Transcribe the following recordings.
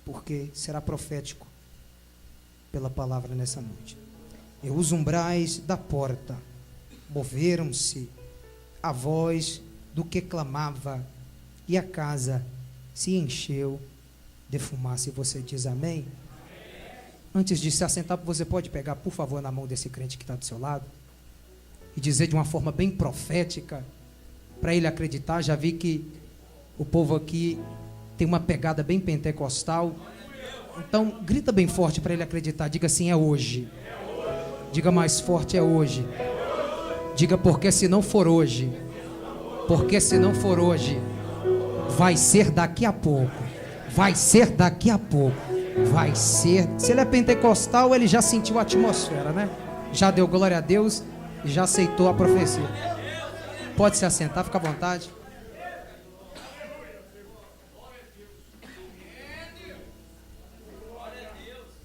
porque será profético pela palavra nessa noite. E os umbrais da porta moveram-se a voz do que clamava, e a casa se encheu de fumaça. E você diz amém? Antes de se assentar, você pode pegar, por favor, na mão desse crente que está do seu lado e dizer de uma forma bem profética, para ele acreditar. Já vi que o povo aqui tem uma pegada bem pentecostal. Então, grita bem forte para ele acreditar. Diga assim: é hoje. Diga mais forte: é hoje. Diga: porque se não for hoje, porque se não for hoje, vai ser daqui a pouco. Vai ser daqui a pouco. Vai ser. Se ele é pentecostal, ele já sentiu a atmosfera, né? Já deu glória a Deus e já aceitou a profecia. Pode se assentar, fica à vontade.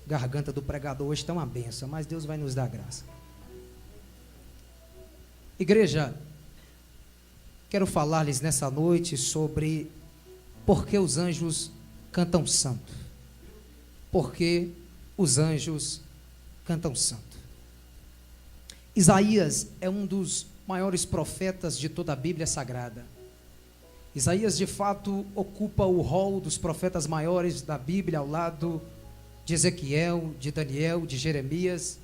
Garganta do pregador hoje está uma benção, mas Deus vai nos dar graça. Igreja, quero falar-lhes nessa noite sobre por que os anjos cantam santo. Por que os anjos cantam santo. Isaías é um dos maiores profetas de toda a Bíblia Sagrada. Isaías, de fato, ocupa o rol dos profetas maiores da Bíblia, ao lado de Ezequiel, de Daniel, de Jeremias.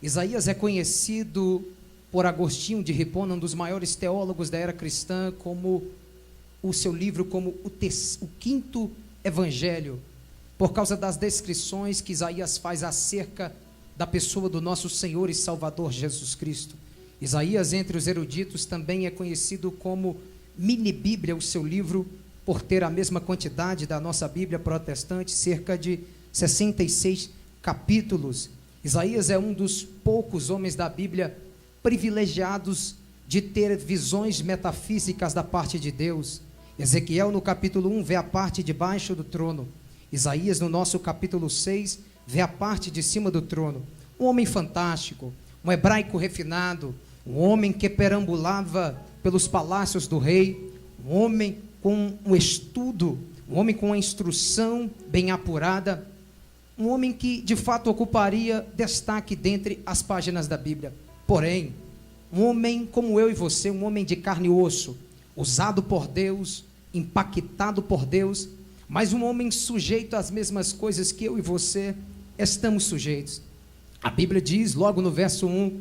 Isaías é conhecido por Agostinho de Hipona, um dos maiores teólogos da era cristã, como o seu livro, como o quinto evangelho, por causa das descrições que Isaías faz acerca da pessoa do nosso Senhor e Salvador Jesus Cristo. Isaías, entre os eruditos, também é conhecido como mini-bíblia, o seu livro, por ter a mesma quantidade da nossa Bíblia protestante, cerca de 66 capítulos. Isaías é um dos poucos homens da Bíblia privilegiados de ter visões metafísicas da parte de Deus. Ezequiel, no capítulo 1, vê a parte de baixo do trono. Isaías, no nosso capítulo 6, vê a parte de cima do trono. Um homem fantástico, um hebraico refinado, um homem que perambulava pelos palácios do rei, um homem com um estudo, um homem com uma instrução bem apurada, um homem que de fato ocuparia destaque dentre as páginas da Bíblia. Porém, um homem como eu e você, um homem de carne e osso, usado por Deus, impactado por Deus, mas um homem sujeito às mesmas coisas que eu e você estamos sujeitos. A Bíblia diz, logo no verso 1,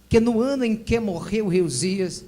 que no ano em que morreu o rei Uzias,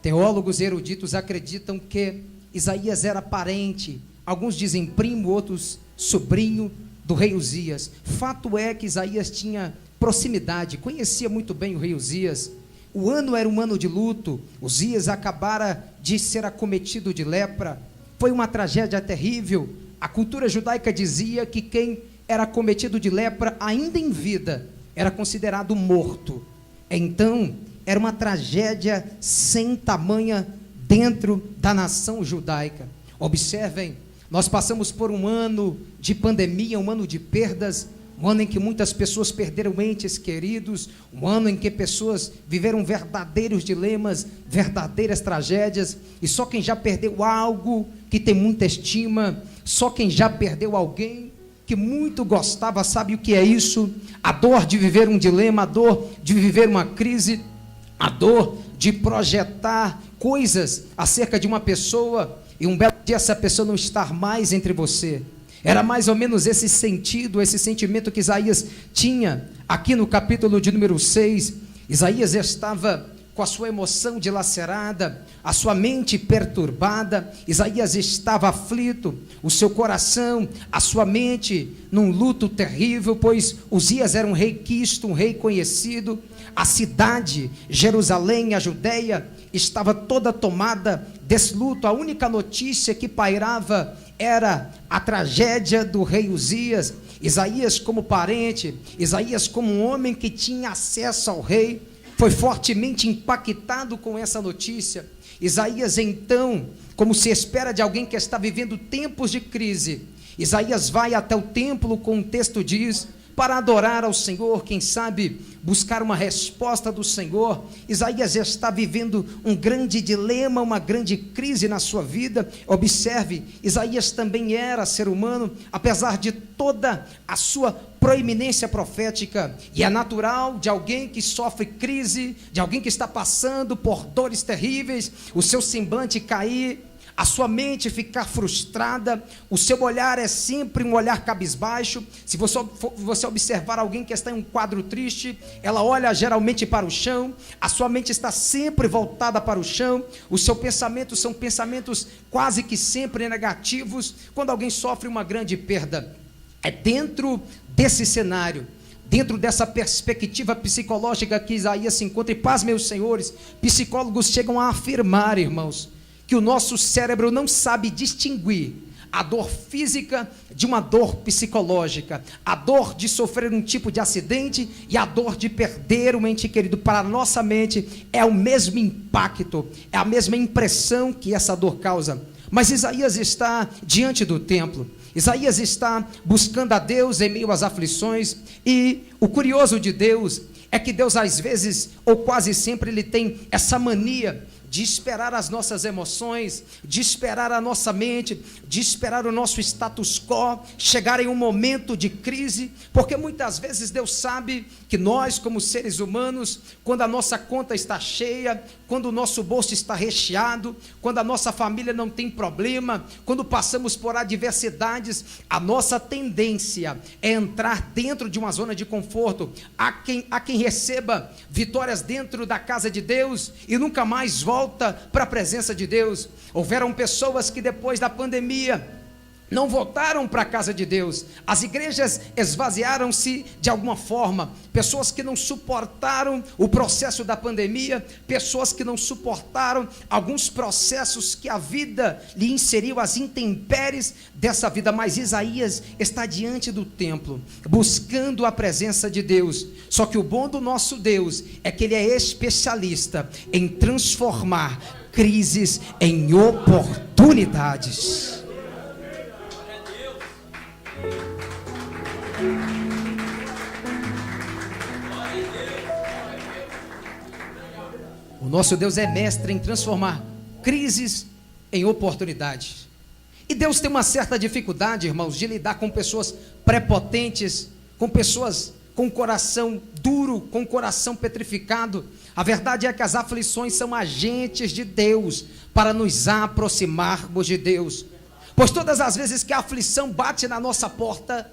teólogos eruditos acreditam que Isaías era parente, alguns dizem primo, outros sobrinho do rei Uzias. Fato é que Isaías tinha proximidade, conhecia muito bem o rei Uzias. O ano era um ano de luto. Uzias acabara de ser acometido de lepra. Foi uma tragédia terrível. A cultura judaica dizia que quem era acometido de lepra ainda em vida era considerado morto. Então, era uma tragédia sem tamanha dentro da nação judaica. Observem, nós passamos por um ano de pandemia, um ano de perdas, um ano em que muitas pessoas perderam entes queridos, um ano em que pessoas viveram verdadeiros dilemas, verdadeiras tragédias, e só quem já perdeu algo que tem muita estima, só quem já perdeu alguém que muito gostava sabe o que é isso, a dor de viver um dilema, a dor de viver uma crise, a dor de projetar coisas acerca de uma pessoa, e um belo dia essa pessoa não estar mais entre você. Era mais ou menos esse sentido, esse sentimento que Isaías tinha aqui no capítulo de número 6. Isaías estava com a sua emoção dilacerada, a sua mente perturbada. Isaías estava aflito, o seu coração, a sua mente num luto terrível, pois Uzias era um rei quisto, um rei conhecido. A cidade, Jerusalém, a Judeia, estava toda tomada desse luto. A única notícia que pairava era a tragédia do rei Uzias. Isaías, como parente, Isaías, como um homem que tinha acesso ao rei, foi fortemente impactado com essa notícia. Isaías, então, como se espera de alguém que está vivendo tempos de crise, Isaías vai até o templo, como o texto diz, para adorar ao Senhor, quem sabe buscar uma resposta do Senhor. Isaías está vivendo um grande dilema, uma grande crise na sua vida. Observe, Isaías também era ser humano, apesar de toda a sua proeminência profética, e é natural de alguém que sofre crise, de alguém que está passando por dores terríveis, o seu semblante cair, a sua mente ficar frustrada, o seu olhar é sempre um olhar cabisbaixo. Se você observar alguém que está em um quadro triste, ela olha geralmente para o chão, a sua mente está sempre voltada para o chão, os seus pensamentos são pensamentos quase que sempre negativos. Quando alguém sofre uma grande perda, é dentro desse cenário, dentro dessa perspectiva psicológica que Isaías se encontra. E paz, meus senhores, psicólogos chegam a afirmar, irmãos, que o nosso cérebro não sabe distinguir a dor física de uma dor psicológica, a dor de sofrer um tipo de acidente e a dor de perder um ente querido. Para a nossa mente é o mesmo impacto, é a mesma impressão que essa dor causa. Mas Isaías está diante do templo, Isaías está buscando a Deus em meio às aflições, e o curioso de Deus é que Deus às vezes, ou quase sempre, Ele tem essa mania de esperar as nossas emoções, de esperar a nossa mente, de esperar o nosso status quo chegar em um momento de crise, porque muitas vezes Deus sabe que nós, como seres humanos, quando a nossa conta está cheia, quando o nosso bolso está recheado, quando a nossa família não tem problema, quando passamos por adversidades, a nossa tendência é entrar dentro de uma zona de conforto. Há quem receba vitórias dentro da casa de Deus e nunca mais volta para a presença de Deus. Houveram pessoas que depois da pandemia não voltaram para a casa de Deus, as igrejas esvaziaram-se de alguma forma, pessoas que não suportaram o processo da pandemia, pessoas que não suportaram alguns processos que a vida lhe inseriu, as intempéries dessa vida. Mas Isaías está diante do templo, buscando a presença de Deus. Só que o bom do nosso Deus é que Ele é especialista em transformar crises em oportunidades. O nosso Deus é mestre em transformar crises em oportunidades. E Deus tem uma certa dificuldade, irmãos, de lidar com pessoas prepotentes, com pessoas com coração duro, com coração petrificado. A verdade é que as aflições são agentes de Deus para nos aproximarmos de Deus. Pois todas as vezes que a aflição bate na nossa porta,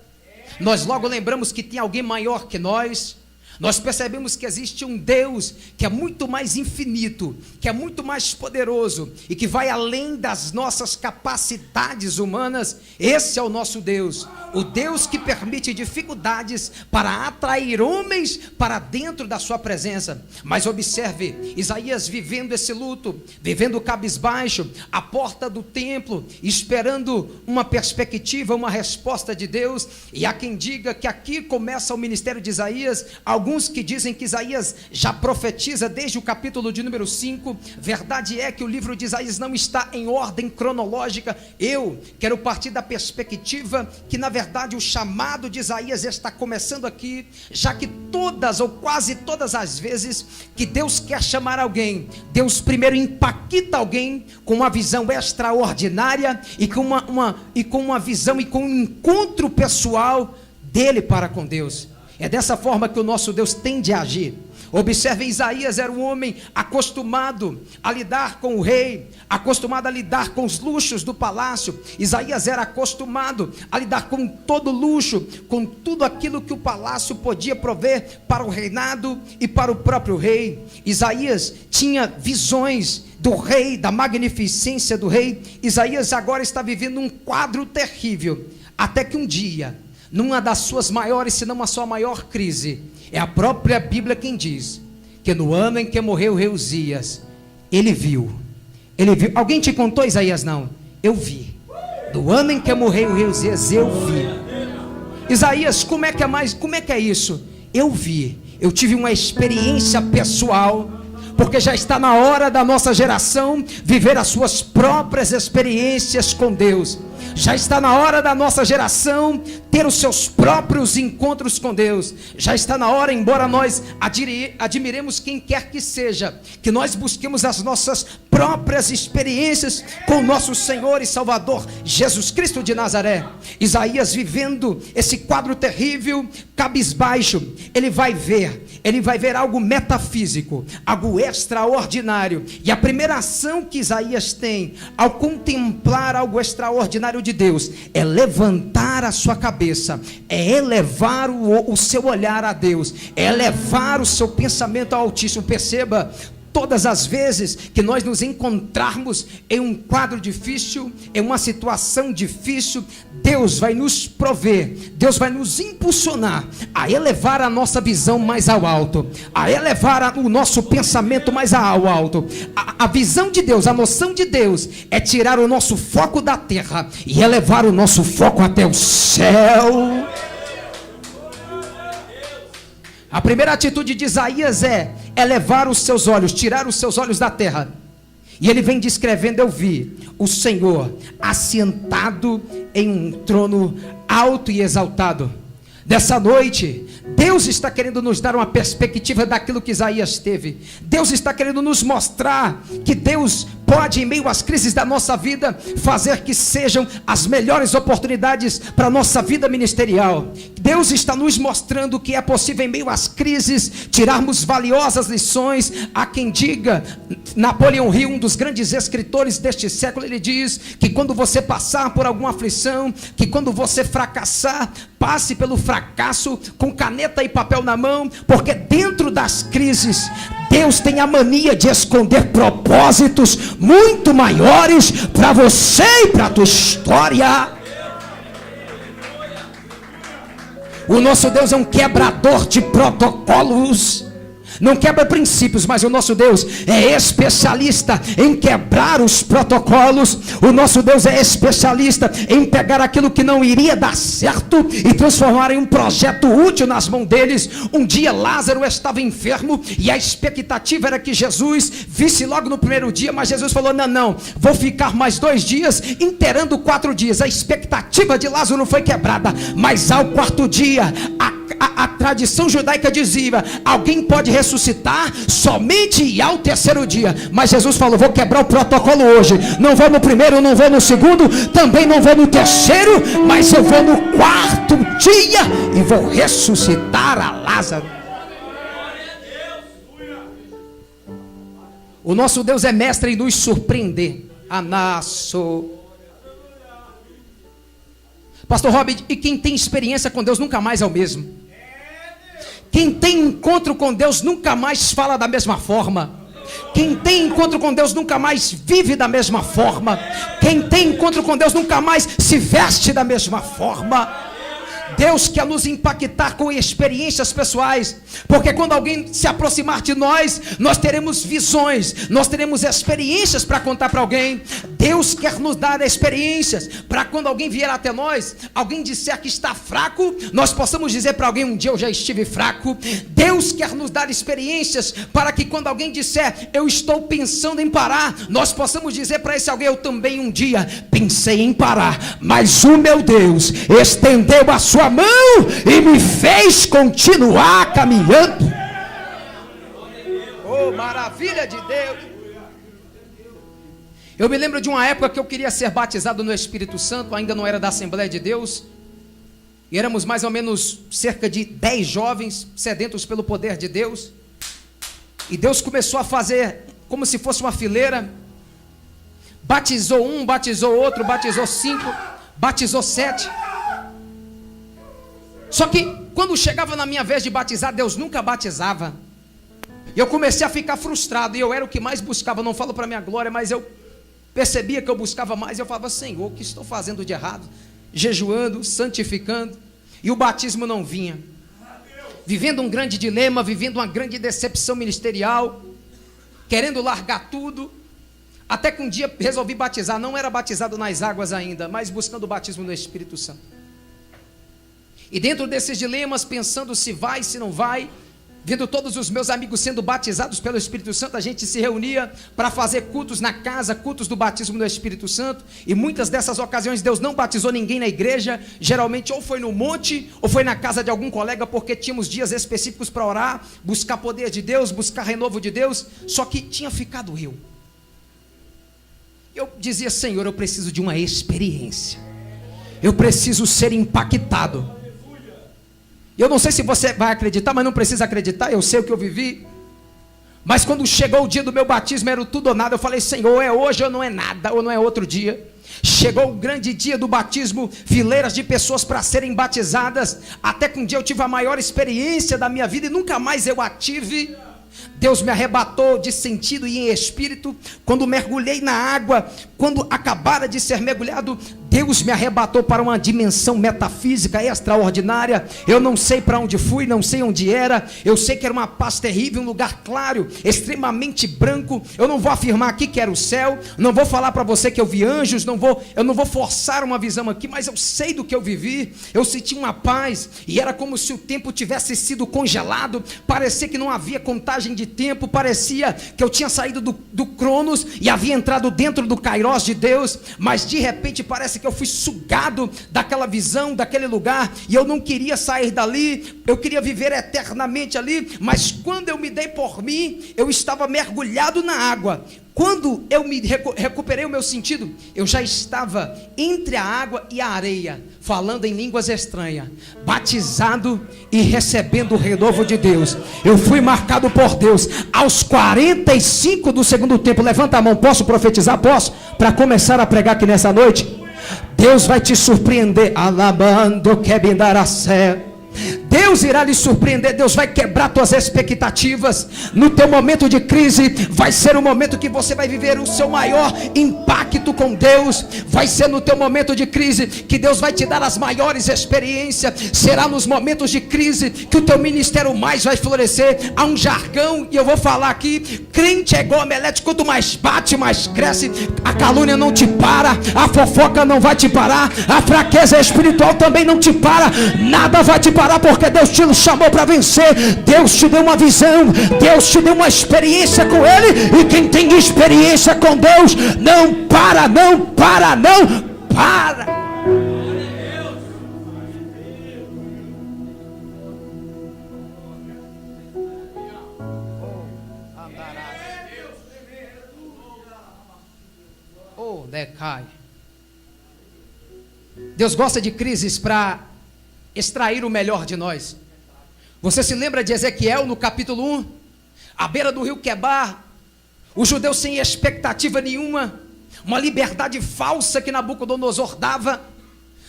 nós logo lembramos que tem alguém maior que nós. Nós percebemos que existe um Deus que é muito mais infinito, que é muito mais poderoso e que vai além das nossas capacidades humanas. Esse é o nosso Deus, o Deus que permite dificuldades para atrair homens para dentro da sua presença. Mas observe, Isaías vivendo esse luto, vivendo cabisbaixo, à porta do templo, esperando uma perspectiva, uma resposta de Deus. E há quem diga que aqui começa o ministério de Isaías. Alguns que dizem que Isaías já profetiza desde o capítulo de número 5. Verdade é que o livro de Isaías não está em ordem cronológica. Eu quero partir da perspectiva que, na verdade, o chamado de Isaías está começando aqui, já que todas ou quase todas as vezes que Deus quer chamar alguém, Deus primeiro impacta alguém com uma visão extraordinária e com uma visão e com um encontro pessoal dele para com Deus. É dessa forma que o nosso Deus tende a agir. Observe, Isaías era um homem acostumado a lidar com o rei, acostumado a lidar com os luxos do palácio. Isaías era acostumado a lidar com todo luxo, com tudo aquilo que o palácio podia prover para o reinado e para o próprio rei. Isaías tinha visões do rei, da magnificência do rei. Isaías agora está vivendo um quadro terrível, até que um dia, numa das suas maiores, se não a sua maior crise, é a própria Bíblia quem diz que no ano em que morreu o rei Uzias, ele viu. Alguém te contou, Isaías? Não, eu vi. No ano em que morreu o rei Uzias, eu vi. Isaías, como é que é isso? Eu vi, eu tive uma experiência pessoal, porque já está na hora da nossa geração viver as suas próprias experiências com Deus. Já está na hora da nossa geração ter os seus próprios encontros com Deus. Já está na hora, embora nós admiremos quem quer que seja, que nós busquemos as nossas próprias experiências com o nosso Senhor e Salvador Jesus Cristo de Nazaré. Isaías, vivendo esse quadro terrível, cabisbaixo, ele vai ver algo metafísico, algo extraordinário. E a primeira ação que Isaías tem ao contemplar algo extraordinário de Deus é levantar a sua cabeça, é elevar o seu olhar a Deus, é elevar o seu pensamento ao Altíssimo. Perceba, todas as vezes que nós nos encontrarmos em um quadro difícil, em uma situação difícil, Deus vai nos prover, Deus vai nos impulsionar a elevar a nossa visão mais ao alto, a elevar o nosso pensamento mais ao alto. A visão de Deus, a noção de Deus é tirar o nosso foco da terra e elevar o nosso foco até o céu. A primeira atitude de Isaías é elevar os seus olhos, tirar os seus olhos da terra. E ele vem descrevendo: eu vi o Senhor assentado em um trono alto e exaltado. Dessa noite, Deus está querendo nos dar uma perspectiva daquilo que Isaías teve. Deus está querendo nos mostrar que Deus pode, em meio às crises da nossa vida, fazer que sejam as melhores oportunidades para a nossa vida ministerial. Deus está nos mostrando que é possível, em meio às crises, tirarmos valiosas lições. Há quem diga, Napoleão Hill, um dos grandes escritores deste século, ele diz que quando você passar por alguma aflição, que quando você fracassar, passe pelo fracasso com caneta e papel na mão, porque dentro das crises, Deus tem a mania de esconder propósitos muito maiores para você e para a tua história. O nosso Deus é um quebrador de protocolos. Não quebra princípios, mas o nosso Deus é especialista em quebrar os protocolos. O nosso Deus é especialista em pegar aquilo que não iria dar certo e transformar em um projeto útil nas mãos deles. Um dia Lázaro estava enfermo e a expectativa era que Jesus visse logo no primeiro dia, mas Jesus falou: não, vou ficar mais 2 dias, inteirando 4 dias. A expectativa de Lázaro foi quebrada, mas ao 4º dia, a tradição judaica dizia: alguém pode ressuscitar somente ao 3º dia. Mas Jesus falou: vou quebrar o protocolo hoje. Não vou no primeiro, não vou no segundo, também não vou no 3º, mas eu vou no 4º dia e vou ressuscitar a Lázaro. O nosso Deus é mestre em nos surpreender. Anasso. Pastor Rob, e quem tem experiência com Deus nunca mais é o mesmo. Quem tem encontro com Deus nunca mais fala da mesma forma. Quem tem encontro com Deus nunca mais vive da mesma forma. Quem tem encontro com Deus nunca mais se veste da mesma forma. Deus quer nos impactar com experiências pessoais, porque quando alguém se aproximar de nós, nós teremos visões, nós teremos experiências para contar para alguém. Deus quer nos dar experiências para quando alguém vier até nós, alguém disser que está fraco, nós possamos dizer para alguém: um dia eu já estive fraco. Deus quer nos dar experiências para que quando alguém disser: eu estou pensando em parar, nós possamos dizer para esse alguém: eu também um dia pensei em parar, mas o meu Deus estendeu a sua mão e me fez continuar caminhando. Oh, maravilha de Deus! Eu me lembro de uma época que eu queria ser batizado no Espírito Santo, ainda não era da Assembleia de Deus, e éramos mais ou menos cerca de 10 jovens sedentos pelo poder de Deus, e Deus começou a fazer como se fosse uma fileira. Batizou um, batizou outro, batizou 5, batizou 7. Só que quando chegava na minha vez de batizar, Deus nunca batizava. E eu comecei a ficar frustrado, e eu era o que mais buscava. Não falo para minha glória, mas eu percebia que eu buscava mais. Eu falava: Senhor, o que estou fazendo de errado? Jejuando, santificando, e o batismo não vinha. Vivendo um grande dilema, vivendo uma grande decepção ministerial, querendo largar tudo. Até que um dia resolvi batizar. Não era batizado nas águas ainda, mas buscando o batismo no Espírito Santo. E dentro desses dilemas, pensando se vai, se não vai, vendo todos os meus amigos sendo batizados pelo Espírito Santo, a gente se reunia para fazer cultos na casa, cultos do batismo do Espírito Santo, e muitas dessas ocasiões Deus não batizou ninguém na igreja, geralmente ou foi no monte, ou foi na casa de algum colega, porque tínhamos dias específicos para orar, buscar poder de Deus, buscar renovo de Deus, só que tinha ficado eu dizia: Senhor, eu preciso de uma experiência, eu preciso ser impactado. Eu não sei se você vai acreditar, mas não precisa acreditar, eu sei o que eu vivi. Mas quando chegou o dia do meu batismo, era tudo ou nada. Eu falei: Senhor, é hoje ou não é nada, ou não é outro dia. Chegou o grande dia do batismo, fileiras de pessoas para serem batizadas, até que um dia eu tive a maior experiência da minha vida, e nunca mais eu a tive. Deus me arrebatou de sentido e em espírito. Quando mergulhei na água, quando acabara de ser mergulhado, Deus me arrebatou para uma dimensão metafísica extraordinária. Eu não sei para onde fui, não sei onde era. Eu sei que era uma paz terrível, um lugar claro, extremamente branco. Eu não vou afirmar aqui que era o céu, não vou falar para você que eu vi anjos, eu não vou forçar uma visão aqui, mas eu sei do que eu vivi. Eu senti uma paz, e era como se o tempo tivesse sido congelado. Parecia que não havia contagem de tempo, parecia que eu tinha saído do Cronos e havia entrado dentro do Kairos de Deus. Mas de repente parece que eu fui sugado daquela visão, daquele lugar, e eu não queria sair dali, eu queria viver eternamente ali. Mas quando eu me dei por mim, eu estava mergulhado na água. Quando eu me recuperei o meu sentido, eu já estava entre a água e a areia, falando em línguas estranhas, batizado e recebendo o renovo de Deus. Eu fui marcado por Deus aos 45 do segundo tempo. Levanta a mão, posso profetizar? Posso? Para começar a pregar aqui nessa noite. Deus vai te surpreender. Alabando que bindaracé. Deus irá lhe surpreender, Deus vai quebrar tuas expectativas. No teu momento de crise, vai ser o momento que você vai viver o seu maior impacto com Deus. Vai ser no teu momento de crise que Deus vai te dar as maiores experiências. Será nos momentos de crise que o teu ministério mais vai florescer. Há um jargão, e eu vou falar aqui: crente é igual omelete, quanto mais bate, mais cresce. A calúnia não te para, a fofoca não vai te parar, a fraqueza espiritual também não te para, nada vai te parar, porque Deus te chamou para vencer. Deus te deu uma visão, Deus te deu uma experiência com Ele, e quem tem experiência com Deus não para, não para, não para. Oh, decai. Deus gosta de crises para extrair o melhor de nós. Você se lembra de Ezequiel no capítulo 1? À beira do rio Quebar, os judeus sem expectativa nenhuma, uma liberdade falsa que Nabucodonosor dava.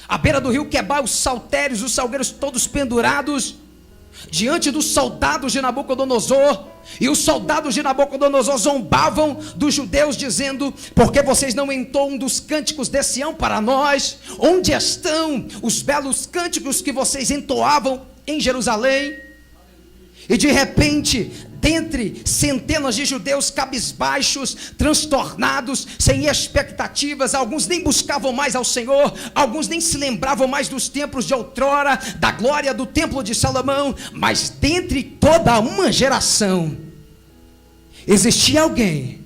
À beira do rio Quebar, os saltérios, os salgueiros todos pendurados diante dos soldados de Nabucodonosor. E os soldados de Nabucodonosor zombavam dos judeus, dizendo: por que vocês não entoam um dos cânticos de Sião para nós? Onde estão os belos cânticos que vocês entoavam em Jerusalém? E de repente, dentre centenas de judeus cabisbaixos, transtornados, sem expectativas, alguns nem buscavam mais ao Senhor, alguns nem se lembravam mais dos templos de outrora, da glória do templo de Salomão. Mas dentre toda uma geração, existia alguém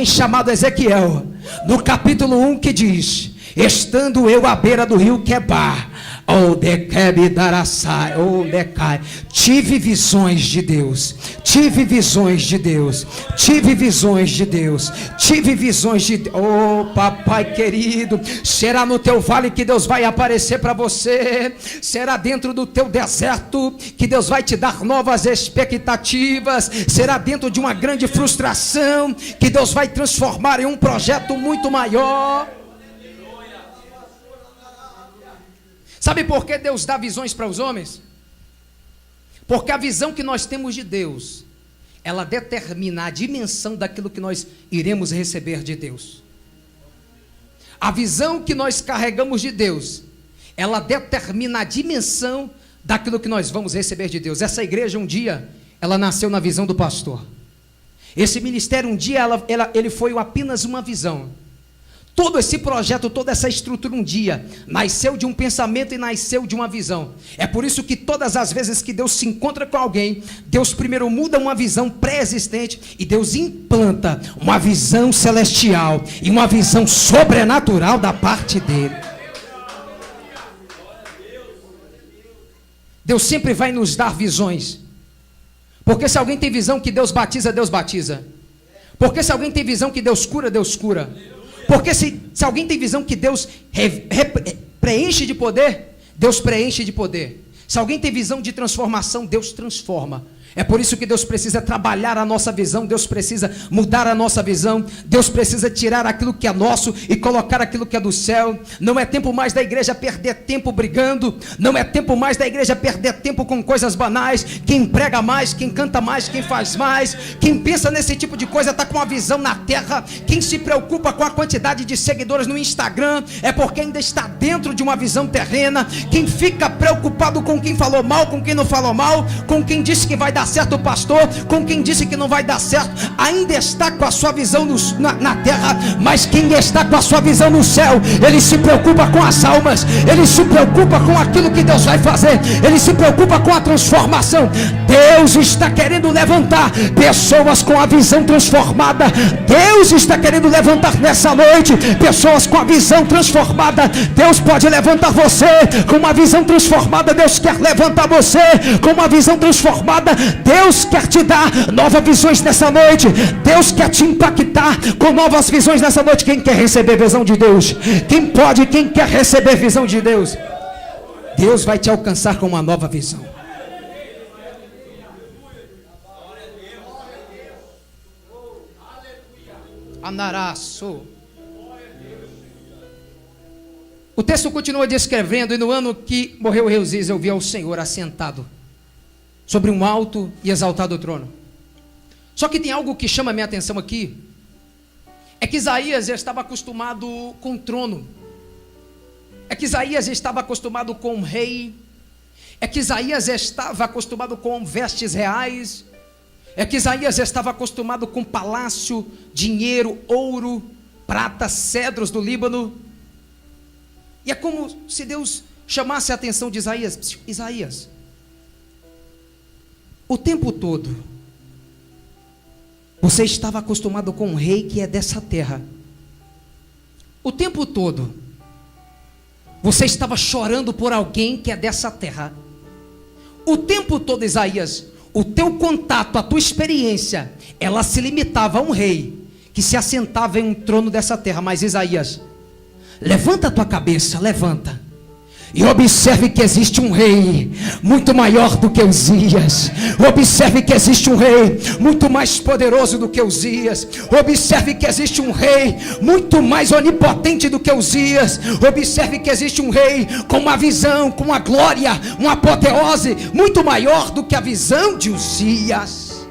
chamado Ezequiel, no capítulo 1, que diz: estando eu à beira do rio Quebar, tive visões de Deus, tive visões de Deus, tive visões de Deus, tive visões de Deus. Oh, papai querido, será no teu vale que Deus vai aparecer para você, será dentro do teu deserto que Deus vai te dar novas expectativas, será dentro de uma grande frustração que Deus vai transformar em um projeto muito maior. Sabe por que Deus dá visões para os homens? Porque a visão que nós temos de Deus, ela determina a dimensão daquilo que nós iremos receber de Deus. A visão que nós carregamos de Deus, ela determina a dimensão daquilo que nós vamos receber de Deus. Essa igreja um dia, ela nasceu na visão do pastor. Esse ministério um dia, ele foi apenas uma visão. Todo esse projeto, toda essa estrutura um dia nasceu de um pensamento e nasceu de uma visão. É por isso que todas as vezes que Deus se encontra com alguém, Deus primeiro muda uma visão pré-existente e Deus implanta uma visão celestial e uma visão sobrenatural da parte dele. Deus sempre vai nos dar visões. Porque se alguém tem visão que Deus batiza, Deus batiza. Porque se alguém tem visão que Deus cura, Deus cura. Porque se alguém tem visão que Deus preenche de poder, Deus preenche de poder. Se alguém tem visão de transformação, Deus transforma. É por isso que Deus precisa trabalhar a nossa visão, Deus precisa mudar a nossa visão, Deus precisa tirar aquilo que é nosso e colocar aquilo que é do céu. Não é tempo mais da igreja perder tempo brigando, não é tempo mais da igreja perder tempo com coisas banais. Quem prega mais, quem canta mais, quem faz mais, quem pensa nesse tipo de coisa está com a visão na terra. Quem se preocupa com a quantidade de seguidores no Instagram é porque ainda está dentro de uma visão terrena. Quem fica preocupado com quem falou mal, com quem não falou mal, com quem disse que vai dar certo o pastor, com quem disse que não vai dar certo, ainda está com a sua visão na terra. Mas quem está com a sua visão no céu, ele se preocupa com as almas, ele se preocupa com aquilo que Deus vai fazer, ele se preocupa com a transformação. Deus está querendo levantar pessoas com a visão transformada. Deus está querendo levantar nessa noite pessoas com a visão transformada. Deus pode levantar você com uma visão transformada. Deus quer levantar você com uma visão transformada. Deus quer te dar novas visões nessa noite. Deus quer te impactar com novas visões nessa noite. Quem quer receber visão de Deus? Quem quer receber visão de Deus? Deus vai te alcançar com uma nova visão. Anaraço. O texto continua descrevendo: e no ano que morreu o rei Uzias, eu vi ao Senhor assentado sobre um alto e exaltado trono. Só que tem algo que chama a minha atenção aqui. É que Isaías já estava acostumado com o trono. É que Isaías já estava acostumado com o rei. É que Isaías já estava acostumado com vestes reais. É que Isaías já estava acostumado com palácio, dinheiro, ouro, prata, cedros do Líbano. E é como se Deus chamasse a atenção de Isaías. Isaías, o tempo todo você estava acostumado com um rei que é dessa terra. O tempo todo você estava chorando por alguém que é dessa terra. O tempo todo, Isaías, o teu contato, a tua experiência, ela se limitava a um rei que se assentava em um trono dessa terra. Mas Isaías, levanta a tua cabeça, levanta, e observe que existe um rei muito maior do que Uzias. Observe que existe um rei muito mais poderoso do que Uzias. Observe que existe um rei muito mais onipotente do que Uzias. Observe que existe um rei com uma visão, com uma glória, uma apoteose muito maior do que a visão de Uzias.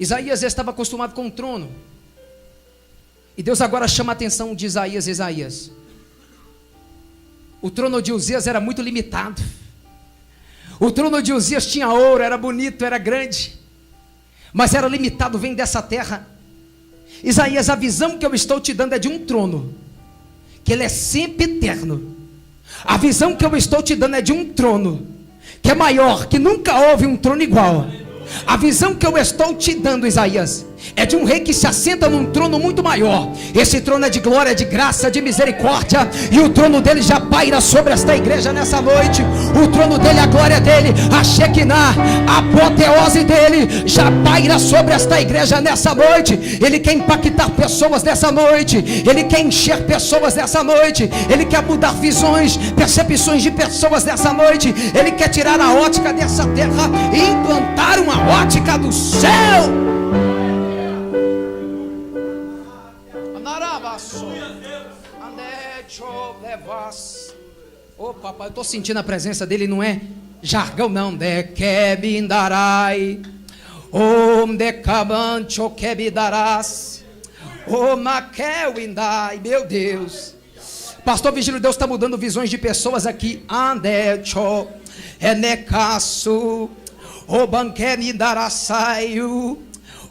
Isaías estava acostumado com o trono. E Deus agora chama a atenção de Isaías. Isaías, o trono de Uzias era muito limitado. O trono de Uzias tinha ouro, era bonito, era grande, mas era limitado, vem dessa terra. Isaías, a visão que eu estou te dando é de um trono, que ele é sempre eterno. A visão que eu estou te dando é de um trono, que é maior, que nunca houve um trono igual. A visão que eu estou te dando, Isaías, é de um rei que se assenta num trono muito maior. Esse trono é de glória, de graça, de misericórdia. E o trono dele já paira sobre esta igreja nessa noite. O trono dele, a glória dele, a Shekinah, a apoteose dele já paira sobre esta igreja nessa noite. Ele quer impactar pessoas nessa noite. Ele quer encher pessoas nessa noite. Ele quer mudar visões, percepções de pessoas nessa noite. Ele quer tirar a ótica dessa terra e implantar uma ótica do céu. Ô papai, eu estou sentindo a presença dele, não é jargão não. De kebindarai, de kabancho kebidarás, makewindai. Meu Deus, Pastor Vigílio, Deus está mudando visões de pessoas aqui. Andecho enekasu, banquemindarasaiu,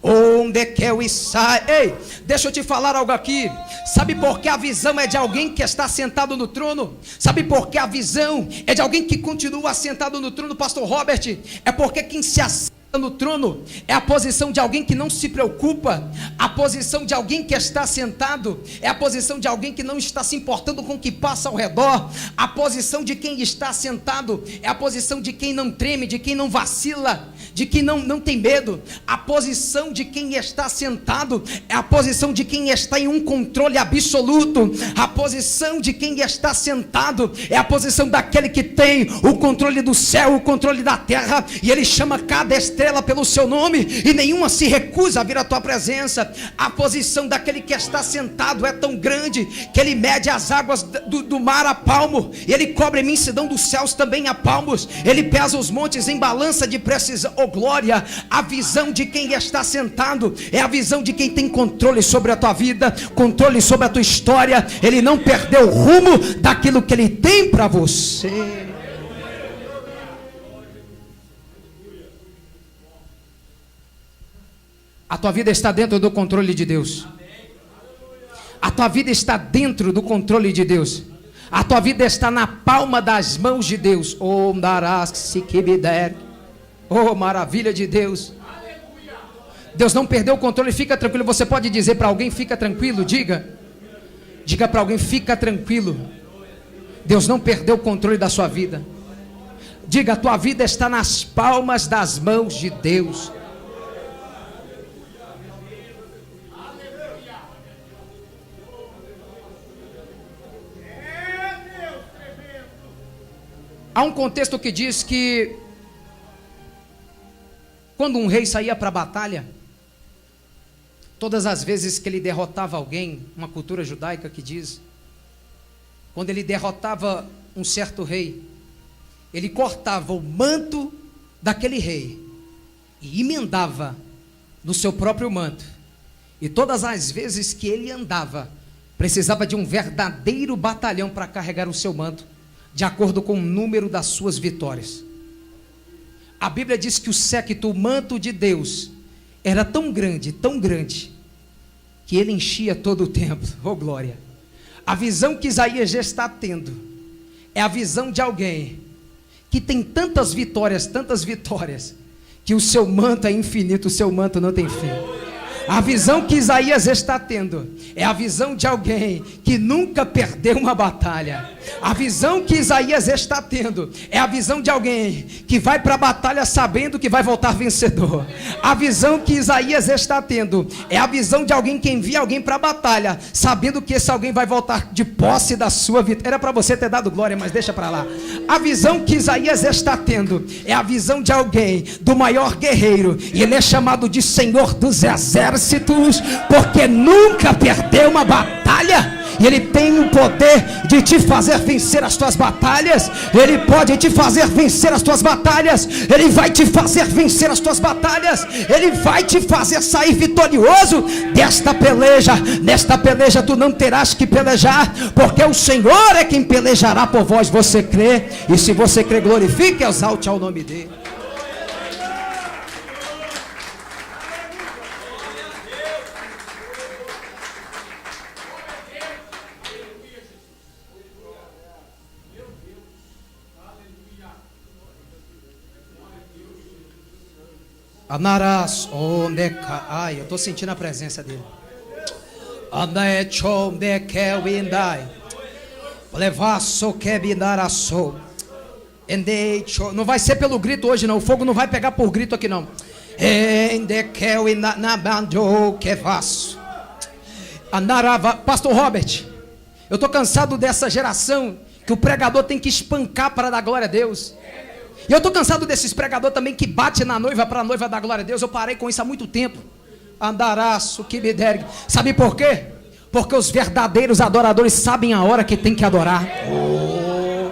Onde que eu sai? Ei, deixa eu te falar algo aqui. Sabe por que a visão é de alguém que está sentado no trono? Sabe por que a visão é de alguém que continua sentado no trono, pastor Robert? É porque quem se assenta no trono é a posição de alguém que não se preocupa. A posição de alguém que está sentado é a posição de alguém que não está se importando com o que passa ao redor. A posição de quem está sentado é a posição de quem não treme, de quem não vacila, de quem não tem medo. A posição de quem está sentado é a posição de quem está em um controle absoluto. A posição de quem está sentado é a posição daquele que tem o controle do céu, o controle da terra, e ele chama cada estrela pelo seu nome, e nenhuma se recusa a vir à tua presença. A posição daquele que está sentado é tão grande que ele mede as águas do mar a palmo, e ele cobre a imensidão dos céus também a palmos. Ele pesa os montes em balança de precisão. Oh glória! A visão de quem está sentado é a visão de quem tem controle sobre a tua vida, controle sobre a tua história. Ele não perdeu o rumo daquilo que ele tem para você. A tua vida está dentro do controle de Deus. A tua vida está dentro do controle de Deus. A tua vida está na palma das mãos de Deus. Oh, oh, maravilha de Deus. Deus não perdeu o controle, fica tranquilo. Você pode dizer para alguém, fica tranquilo, diga para alguém, fica tranquilo. Deus não perdeu o controle da sua vida. Diga, a tua vida está nas palmas das mãos de Deus. Há um contexto que diz que quando um rei saía para a batalha, todas as vezes que ele derrotava alguém, uma cultura judaica que diz, quando ele derrotava um certo rei, ele cortava o manto daquele rei e emendava no seu próprio manto. E todas as vezes que ele andava, precisava de um verdadeiro batalhão para carregar o seu manto, de acordo com o número das suas vitórias. A Bíblia diz que o séquito, o manto de Deus, era tão grande, que ele enchia todo o templo. Oh glória! A visão que Isaías já está tendo é a visão de alguém que tem tantas vitórias, que o seu manto é infinito, o seu manto não tem fim. A visão que Isaías está tendo é a visão de alguém que nunca perdeu uma batalha. A visão que Isaías está tendo é a visão de alguém que vai para a batalha sabendo que vai voltar vencedor. A visão que Isaías está tendo é a visão de alguém que envia alguém para a batalha sabendo que esse alguém vai voltar de posse da sua vitória. Era para você ter dado glória, mas deixa para lá. A visão que Isaías está tendo é a visão de alguém, do maior guerreiro, e ele é chamado de Senhor dos Exércitos, porque nunca perdeu uma batalha. E ele tem o poder de te fazer vencer as tuas batalhas. Ele pode te fazer vencer as tuas batalhas. Ele vai te fazer vencer as tuas batalhas. Ele vai te fazer sair vitorioso desta peleja. Nesta peleja tu não terás que pelejar, porque o Senhor é quem pelejará por vós. Você crê? E se você crê, glorifique e exalte ao nome dele. Anarás, ai, eu estou sentindo a presença dele. Não vai ser pelo grito hoje não, o fogo não vai pegar por grito aqui não. Pastor Robert, eu estou cansado dessa geração que o pregador tem que espancar para dar glória a Deus. E eu estou cansado desses pregadores também que bate na noiva para a noiva dar glória a Deus. Eu parei com isso há muito tempo. Andaraço, que me dergue. Sabe por quê? Porque os verdadeiros adoradores sabem a hora que tem que adorar. Oh.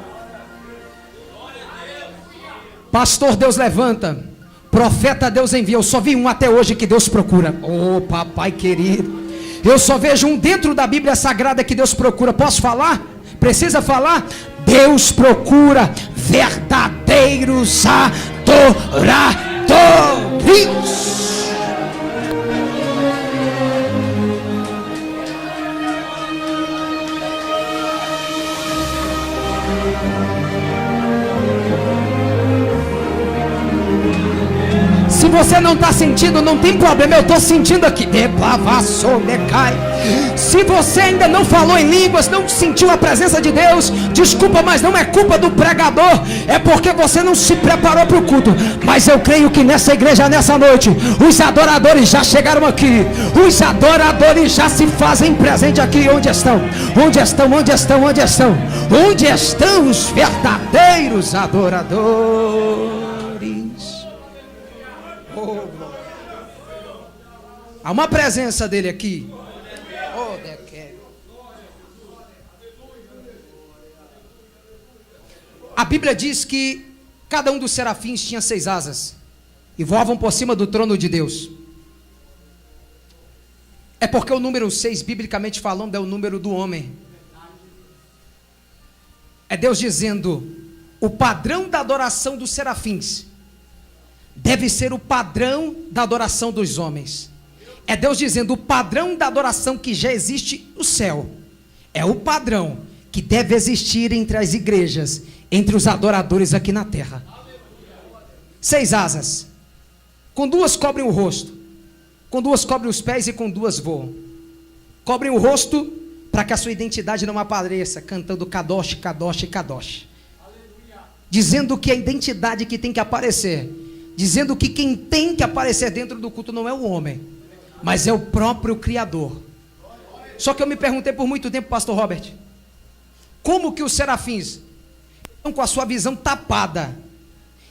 Pastor, Deus levanta. Profeta, Deus envia. Eu só vi um até hoje que Deus procura. Oh, papai querido. Eu só vejo um dentro da Bíblia Sagrada que Deus procura. Posso falar? Precisa falar? Deus procura verdadeiros adoradores. Se você não está sentindo, não tem problema, eu estou sentindo aqui. Se você ainda não falou em línguas, não sentiu a presença de Deus, desculpa, mas não é culpa do pregador, é porque você não se preparou para o culto. Mas eu creio que nessa igreja, nessa noite, os adoradores já chegaram aqui. Os adoradores já se fazem presente aqui. Onde estão? Onde estão? Onde estão? Onde estão? Onde estão os verdadeiros adoradores? Há uma presença dele aqui. A Bíblia diz que cada um dos serafins tinha 6 asas e voavam por cima do trono de Deus. É porque o número 6, biblicamente falando, é o número do homem. É Deus dizendo: o padrão da adoração dos serafins deve ser o padrão da adoração dos homens. É Deus dizendo: o padrão da adoração que já existe no céu é o padrão que deve existir entre as igrejas, entre os adoradores aqui na terra. 6 asas, com 2 cobrem o rosto, com 2 cobrem os pés e com 2 voam. Cobrem o rosto para que a sua identidade não apareça cantando Kadosh, Kadosh, Kadosh, dizendo que a identidade que tem que aparecer, dizendo que quem tem que aparecer dentro do culto não é o homem, mas é o próprio Criador. Só que eu me perguntei por muito tempo, pastor Robert, como que os serafins estão com a sua visão tapada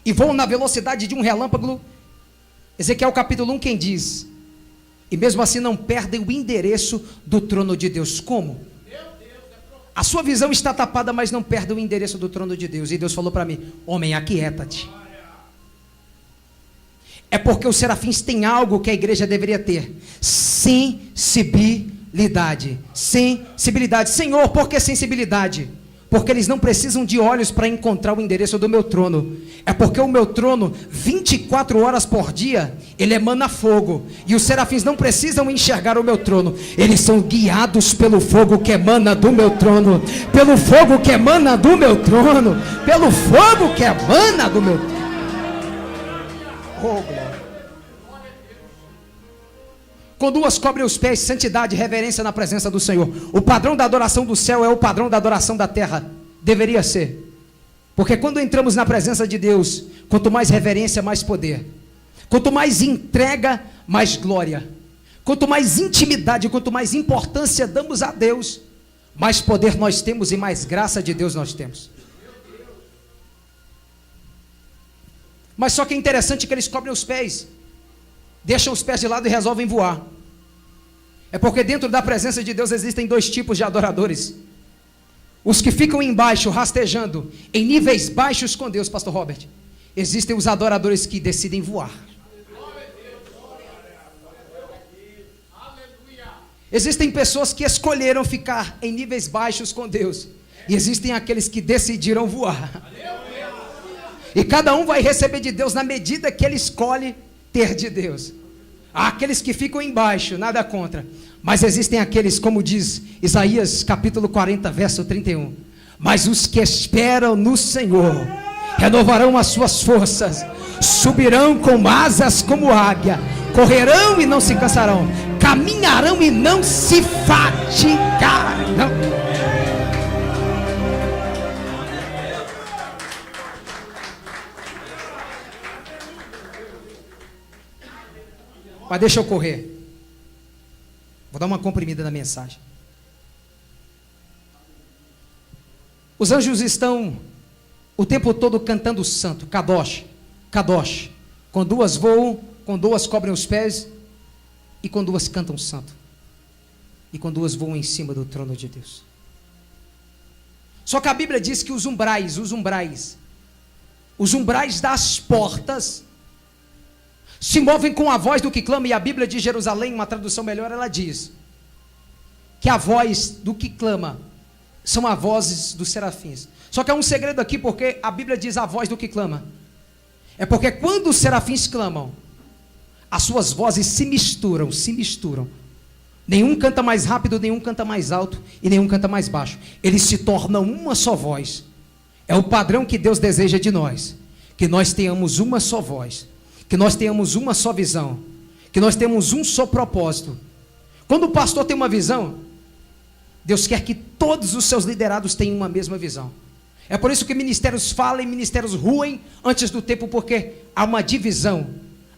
e voam na velocidade de um relâmpago? Ezequiel capítulo 1, quem diz? E mesmo assim não perdem o endereço do trono de Deus. Como? A sua visão está tapada, mas não perde o endereço do trono de Deus. E Deus falou para mim: homem, aquieta-te. É porque os serafins têm algo que a igreja deveria ter: sensibilidade. Sensibilidade. Senhor, por que sensibilidade? Porque eles não precisam de olhos para encontrar o endereço do meu trono. É porque o meu trono, 24 horas por dia, ele emana fogo. E os serafins não precisam enxergar o meu trono. Eles são guiados pelo fogo que emana do meu trono. Pelo fogo que emana do meu trono. Pelo fogo que emana do meu trono. Oh, glória. Com 2 cobrem os pés, santidade, reverência na presença do Senhor. O padrão da adoração do céu é o padrão da adoração da terra. Deveria ser. Porque quando entramos na presença de Deus, quanto mais reverência, mais poder. Quanto mais entrega, mais glória. Quanto mais intimidade, quanto mais importância damos a Deus, mais poder nós temos e mais graça de Deus nós temos. Mas só que é interessante que eles cobrem os pés, deixam os pés de lado e resolvem voar. É porque dentro da presença de Deus existem 2 tipos de adoradores: os que ficam embaixo rastejando em níveis baixos com Deus, pastor Robert. Existem os adoradores que decidem voar. Existem pessoas que escolheram ficar em níveis baixos com Deus, e existem aqueles que decidiram voar. E cada um vai receber de Deus na medida que ele escolhe ter de Deus. Há aqueles que ficam embaixo, nada contra. Mas existem aqueles, como diz Isaías capítulo 40, verso 31. Mas os que esperam no Senhor renovarão as suas forças, subirão com asas como águia, correrão e não se cansarão, caminharão e não se fatigarão. Mas deixa eu correr. Vou dar uma comprimida na mensagem. Os anjos estão o tempo todo cantando santo, Kadosh, Kadosh. Com 2 voam, com 2 cobrem os pés, e com 2 cantam santo. E com 2 voam em cima do trono de Deus. Só que a Bíblia diz que os umbrais das portas se movem com a voz do que clama. E a Bíblia de Jerusalém, uma tradução melhor, ela diz que a voz do que clama são as vozes dos serafins. Só que há um segredo aqui, porque a Bíblia diz a voz do que clama. É porque quando os serafins clamam, as suas vozes se misturam. Nenhum canta mais rápido, nenhum canta mais alto e nenhum canta mais baixo. Eles se tornam uma só voz. É o padrão que Deus deseja de nós. Que nós tenhamos uma só voz. Que nós tenhamos uma só visão. Que nós tenhamos um só propósito. Quando o pastor tem uma visão, Deus quer que todos os seus liderados tenham uma mesma visão. É por isso que ministérios falam e ministérios ruem antes do tempo, porque há uma divisão,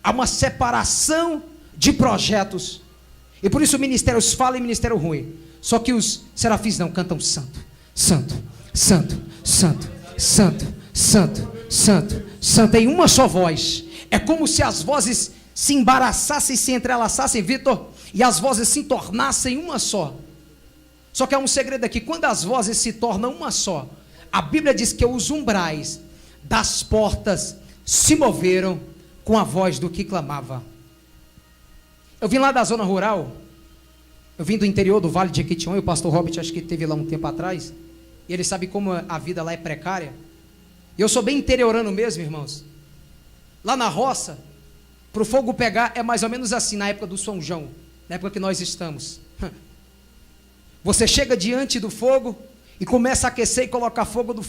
há uma separação de projetos. E por isso ministérios falam e ministério ruim. Só que os serafins não cantam santo, santo, santo, santo, santo, santo, santo, santo, em uma só voz. É como se as vozes se embaraçassem, se entrelaçassem, Vitor, e as vozes se tornassem uma só. Só que há um segredo aqui: quando as vozes se tornam uma só, a Bíblia diz que os umbrais das portas se moveram com a voz do que clamava. Eu vim lá da zona rural, eu vim do interior do Vale de Jequitinhonha, o pastor Robert acho que esteve lá um tempo atrás, e ele sabe como a vida lá é precária. E eu sou bem interiorano mesmo, irmãos. Lá na roça, para o fogo pegar é mais ou menos assim, na época do São João, na época que nós estamos. Você chega diante do fogo e começa a aquecer e colocar fogo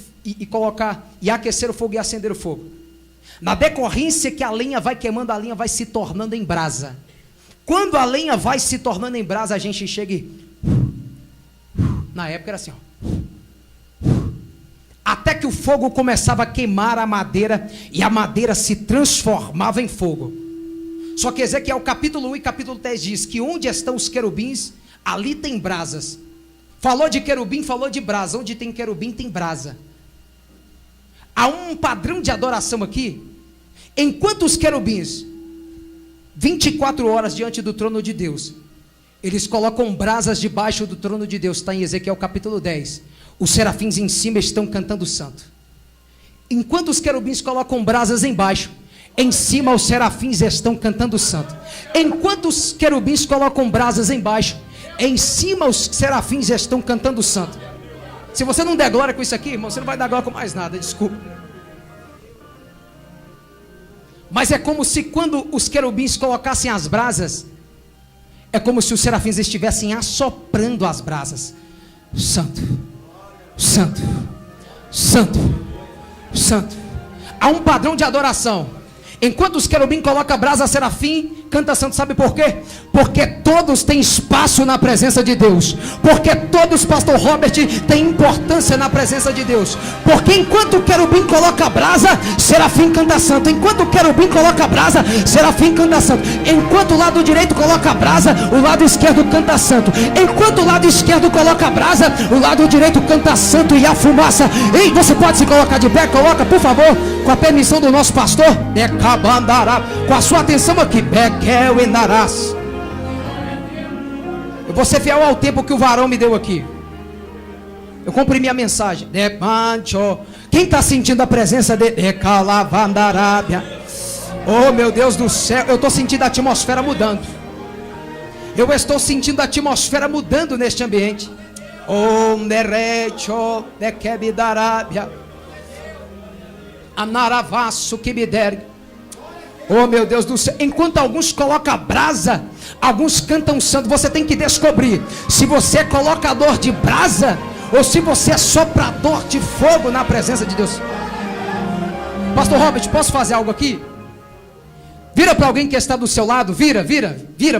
e aquecer o fogo e acender o fogo. Na decorrência que a lenha vai queimando, a lenha vai se tornando em brasa. Quando a lenha vai se tornando em brasa, a gente chega e... Na época era assim, ó. Até que o fogo começava a queimar a madeira e a madeira se transformava em fogo. Só que Ezequiel capítulo 1 e capítulo 10 diz que onde estão os querubins, ali tem brasas. Falou de querubim, falou de brasa. Onde tem querubim, tem brasa. Há um padrão de adoração aqui. Enquanto os querubins, 24 horas diante do trono de Deus, eles colocam brasas debaixo do trono de Deus. Está em Ezequiel capítulo 10. Os serafins em cima estão cantando santo. Enquanto os querubins colocam brasas embaixo, em cima os serafins estão cantando santo. Enquanto os querubins colocam brasas embaixo, em cima os serafins estão cantando santo. Se você não der glória com isso aqui, irmão, você não vai dar glória com mais nada, desculpa. Mas é como se quando os querubins colocassem as brasas, é como se os serafins estivessem assoprando as brasas. Santo, santo, santo, santo. Há um padrão de adoração. Enquanto os querubins colocam a brasa, serafim canta santo. Sabe por quê? Porque todos têm espaço na presença de Deus. Porque todos, pastor Robert, têm importância na presença de Deus. Porque enquanto o querubim coloca a brasa, serafim canta santo. Enquanto o querubim coloca a brasa, serafim canta santo. Enquanto o lado direito coloca a brasa, o lado esquerdo canta santo. Enquanto o lado esquerdo coloca a brasa, o lado direito canta santo. E a fumaça. Ei, você pode se colocar de pé? Coloca, por favor, com a permissão do nosso pastor. Com a sua atenção aqui. Eu vou ser fiel ao tempo que o varão me deu aqui. Eu comprimi a mensagem. Quem está sentindo a presença de oh meu Deus do céu, eu estou sentindo a atmosfera mudando. Eu estou sentindo a atmosfera mudando neste ambiente. Oh derecho de kebidarabia anaravasso que me der. Oh meu Deus do céu. Enquanto alguns colocam a brasa, alguns cantam santo. Você tem que descobrir se você é colocador de brasa ou se você é soprador de fogo na presença de Deus. Pastor Robert, posso fazer algo aqui? Vira para alguém que está do seu lado. Vira,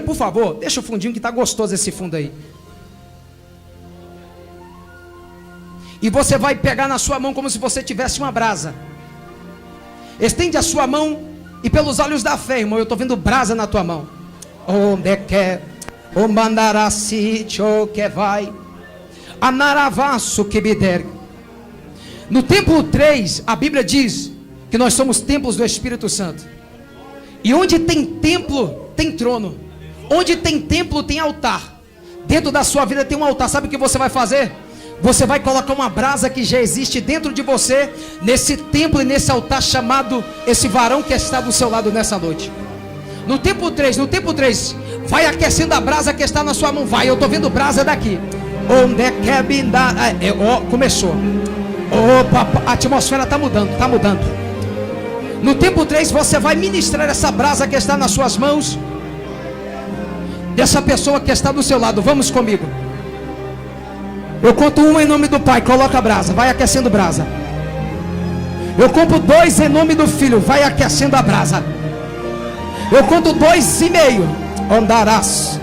por favor. Deixa o fundinho que está gostoso esse fundo aí. E você vai pegar na sua mão como se você tivesse uma brasa. Estende a sua mão e pelos olhos da fé, irmão, eu estou vendo brasa na tua mão. Onde quer, o mandarasi que vai, anaravasso que me der. No templo 3, a Bíblia diz que nós somos templos do Espírito Santo. E onde tem templo, tem trono. Onde tem templo, tem altar. Dentro da sua vida tem um altar. Sabe o que você vai fazer? Você vai colocar uma brasa que já existe dentro de você, nesse templo e nesse altar chamado esse varão que está do seu lado nessa noite. No templo 3, vai aquecendo a brasa que está na sua mão. Vai, eu estou vendo brasa daqui. Onde quer bindar? Começou. Opa, a atmosfera está mudando, No templo 3 você vai ministrar essa brasa que está nas suas mãos, dessa pessoa que está do seu lado. Vamos comigo. Eu conto 1 em nome do Pai. Coloca a brasa, vai aquecendo brasa. Eu compro 2 em nome do Filho. Vai aquecendo a brasa. Eu conto 2,5. Andarás.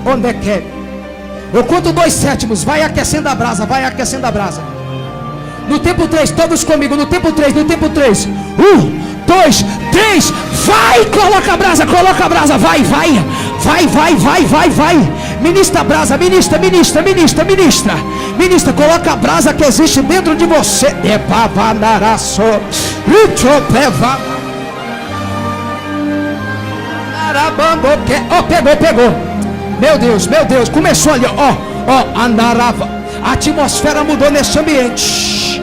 Onde quer. Eu conto 2 sétimos. Vai aquecendo a brasa. Vai aquecendo a brasa. No tempo 3, todos comigo. No tempo 3, no tempo 3. 1, 2, 3. Vai, coloca a brasa, coloca a brasa. Vai, vai. Vai, vai, vai, vai, vai. Ministra a brasa, ministra, ministra, ministra, ministra. Ministra, coloca a brasa que existe dentro de você. Ó, pegou, pegou. Meu Deus, começou ali, ó, andarava. A atmosfera mudou nesse ambiente.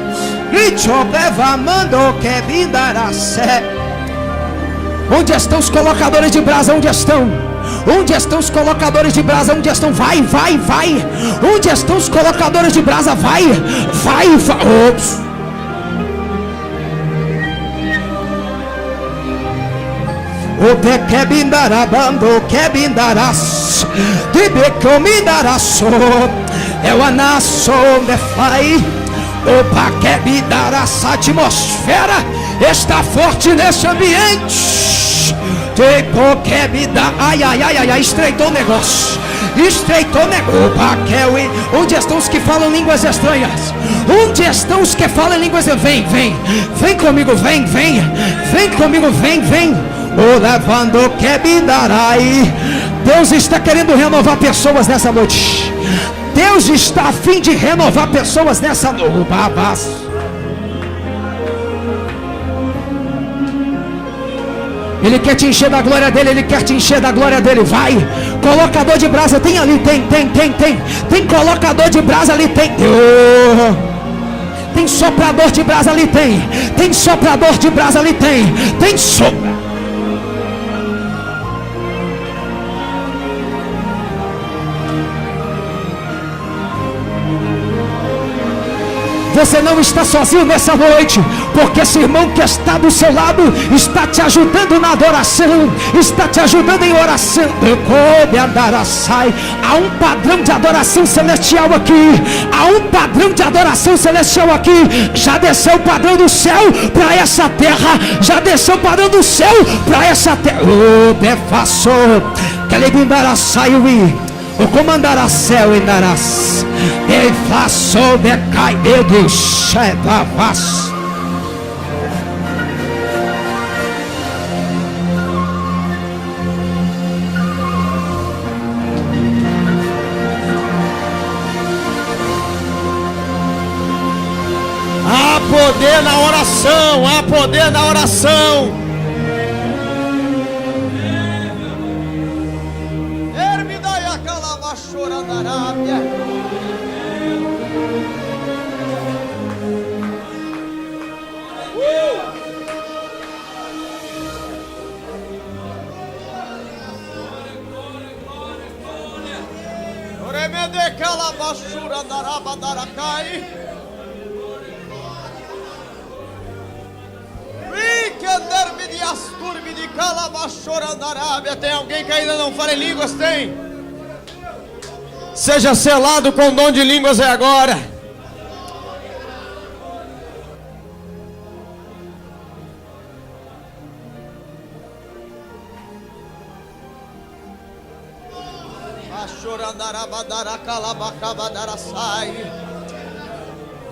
Onde estão os colocadores de brasa? Onde estão? Onde estão os colocadores de brasa? Onde estão? Vai, vai, vai. Onde estão os colocadores de brasa? Vai, vai, vai. Ops. O que bindarabando, que bindaras, de becomindaraço, eu anaço de fai, o que bindaras, a atmosfera está forte nesse ambiente. Tipo que me dá, ai, ai, ai, ai, estreitou o negócio. Estreitou o negócio. Onde estão os que falam línguas estranhas? Onde estão os que falam línguas? Vem, vem, vem comigo, vem, vem, vem comigo, vem, vem. O levando que me darai. Deus está querendo renovar pessoas nessa noite. Deus está a fim de renovar pessoas nessa noite. Ele quer te encher da glória dele, ele quer te encher da glória dele. Vai, colocador de brasa, tem ali, tem colocador de brasa ali, tem soprador de brasa ali, tem soprador de brasa ali, tem sopra. Você não está sozinho nessa noite, porque esse irmão que está do seu lado está te ajudando na adoração, está te ajudando em oração. Há um padrão de adoração celestial aqui, há um padrão de adoração celestial aqui. Já desceu o padrão do céu para essa terra, já desceu o padrão do céu para essa terra. Que ele o comandará céu e darás. E faço de cair do céu. Há poder na oração, há poder na oração. Tem alguém que ainda não fala em línguas? Tem. Seja selado com o dom de línguas é agora.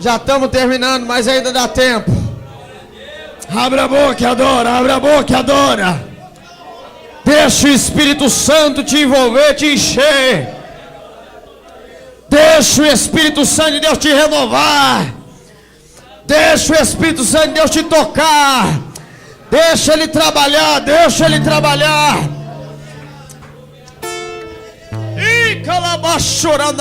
Já estamos terminando, mas ainda dá tempo. Abra a boca e adora, abra a boca e adora. Deixa o Espírito Santo te envolver, te encher. Deixa o Espírito Santo de Deus te renovar. Deixa o Espírito Santo de Deus te tocar. Deixa Ele trabalhar, deixa Ele trabalhar. E calabachorando.